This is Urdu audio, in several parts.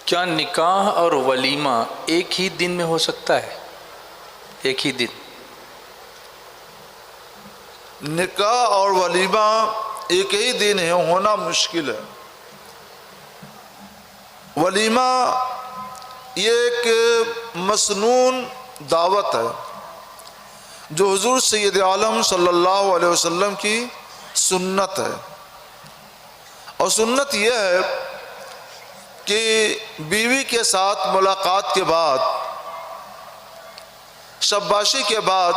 کیا نکاح اور ولیمہ ایک ہی دن میں ہو سکتا ہے؟ ایک ہی دن نکاح اور ولیمہ ایک ہی دن ہے ہونا مشکل ہے۔ ولیمہ یہ ایک مسنون دعوت ہے جو حضور سید عالم صلی اللہ علیہ وسلم کی سنت ہے، اور سنت یہ ہے کہ بیوی کے ساتھ ملاقات کے بعد، شباشی کے بعد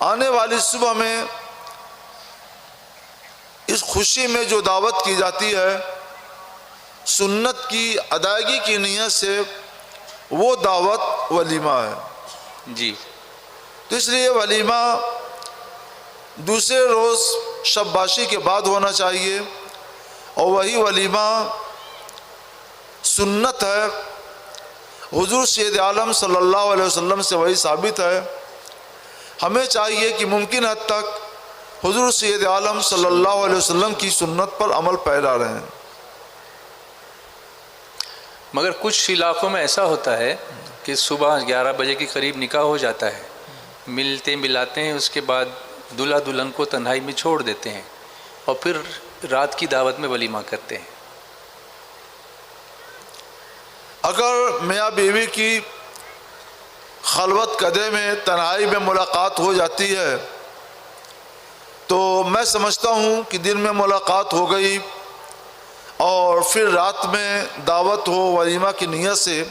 آنے والی صبح میں اس خوشی میں جو دعوت کی جاتی ہے سنت کی ادائیگی کی نیت سے، وہ دعوت ولیمہ ہے۔ جی، تو اس لیے ولیمہ دوسرے روز شباشی کے بعد ہونا چاہیے، اور وہی ولیمہ سنت ہے، حضور سید عالم صلی اللہ علیہ وسلم سے وہی ثابت ہے۔ ہمیں چاہیے کہ ممکن حد تک حضور سید عالم صلی اللہ علیہ وسلم کی سنت پر عمل پیرا رہیں۔ مگر کچھ علاقوں میں ایسا ہوتا ہے کہ صبح 11 بجے کے قریب نکاح ہو جاتا ہے، ملتے ملاتے ہیں، اس کے بعد دلہا دلہن کو تنہائی میں چھوڑ دیتے ہیں اور پھر رات کی دعوت میں ولیمہ کرتے ہیں۔ اگر میاں بیوی کی خلوت کدے میں تنہائی میں ملاقات ہو جاتی ہے تو میں سمجھتا ہوں کہ دن میں ملاقات ہو گئی اور پھر رات میں دعوت ہو ولیمہ کی نیت سے،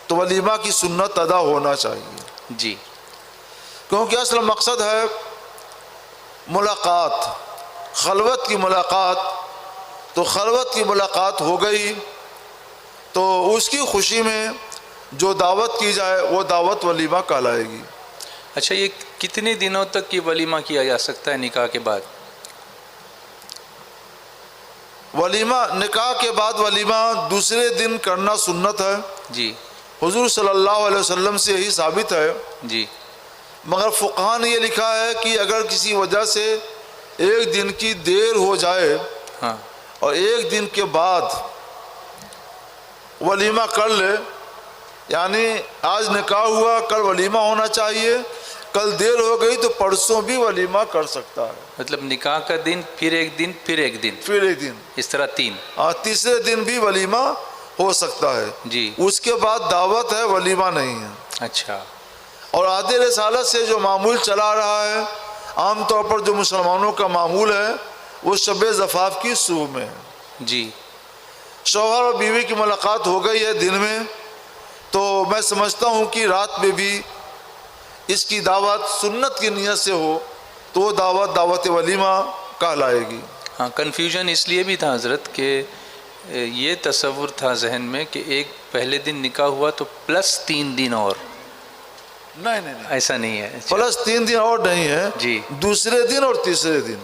تو ولیمہ کی سنت ادا ہونا چاہیے، جی، کیونکہ اصل مقصد ہے ملاقات، خلوت کی ملاقات۔ تو خلوت کی ملاقات ہو گئی تو اس کی خوشی میں جو دعوت کی جائے وہ دعوت ولیمہ کہلائے گی۔ اچھا، یہ کتنے دنوں تک یہ ولیمہ کیا جا سکتا ہے نکاح کے بعد؟ ولیمہ نکاح کے بعد ولیمہ دوسرے دن کرنا سنت ہے، جی حضور صلی اللہ علیہ وسلم سے یہی ثابت ہے۔ جی، مگر فقہاء نے یہ لکھا ہے کہ اگر کسی وجہ سے ایک دن کی دیر ہو جائے ہاں، اور ایک دن کے بعد ولیمہ کر لے، یعنی آج نکاح ہوا، کل ولیمہ ہونا چاہیے، کل دیر ہو گئی تو پرسوں بھی ولیمہ کر سکتا ہے۔ مطلب نکاح کا دن، پھر ایک دن، پھر ایک دن، پھر ایک دن، اس طرح 3۔ تیسرے دن بھی ولیمہ ہو سکتا ہے۔ جی، اس کے بعد دعوت ہے، ولیمہ نہیں ہے۔ اچھا، اور عہد رسالت سے جو معمول چلا رہا ہے، عام طور پر جو مسلمانوں کا معمول ہے، وہ شب زفاف کی صبح میں ہے۔ جی، شوہر اور بیوی کی ملاقات ہو گئی ہے دن میں، تو میں سمجھتا ہوں کہ رات میں بھی اس کی دعوت سنت کی نیت سے ہو تو وہ دعوت ولیمہ کہلائے گی۔ ہاں، کنفیوژن اس لیے بھی تھا حضرت کہ یہ تصور تھا ذہن میں کہ ایک پہلے دن نکاح ہوا تو پلس 3 دن اور، نہیں، ایسا نہیں ہے۔ اچھا، پلس 3 دن اور نہیں ہے، جی، دوسرے دن اور تیسرے دن،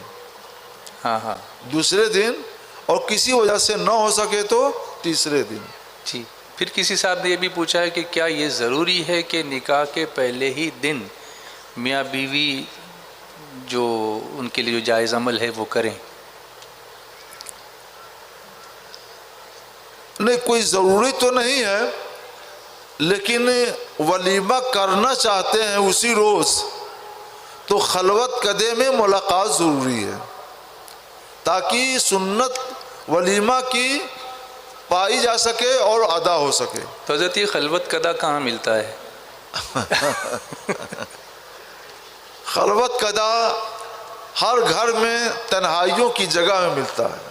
ہاں ہاں، دوسرے دن، اور کسی وجہ سے نہ ہو سکے تو تیسرے دن۔ جی۔ پھر کسی صاحب نے یہ بھی پوچھا ہے کہ کیا یہ ضروری ہے کہ نکاح کے پہلے ہی دن میاں بیوی جو ان کے لیے جو جائز عمل ہے وہ کریں؟ نہیں، کوئی ضروری تو نہیں ہے، لیکن ولیمہ کرنا چاہتے ہیں اسی روز تو خلوت کدے میں ملاقات ضروری ہے تاکہ سنت ولیمہ کی پائی جا سکے اور ادا ہو سکے۔ تو حضرت یہ خلوت قدا کہاں ملتا ہے؟ خلوت کدا ہر گھر میں تنہائیوں کی جگہ میں ملتا ہے۔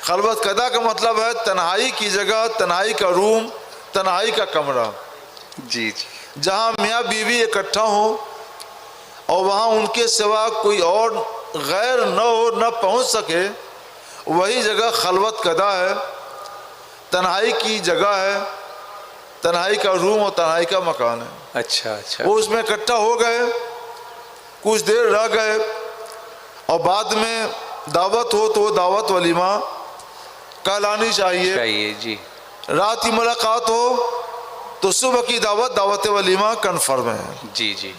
خلوت کدا کا مطلب ہے تنہائی کی جگہ، تنہائی کا روم، تنہائی کا کمرہ، جی جی، جہاں میاں بیوی اکٹھا ہوں اور وہاں ان کے سوا کوئی اور غیر نہ ہو، نہ پہنچ سکے، وہی جگہ خلوت کدا ہے، تنہائی کی جگہ ہے، تنہائی کا روم اور تنہائی کا مکان ہے۔ اچھا اچھا، وہ اس میں اکٹھا ہو گئے، کچھ دیر رہ گئے، اور بعد میں دعوت ہو تو وہ دعوت ولیمہ کہلانی چاہیے۔ جی، رات کی ملاقات ہو تو صبح کی دعوت ولیمہ کنفرم ہے۔ جی جی۔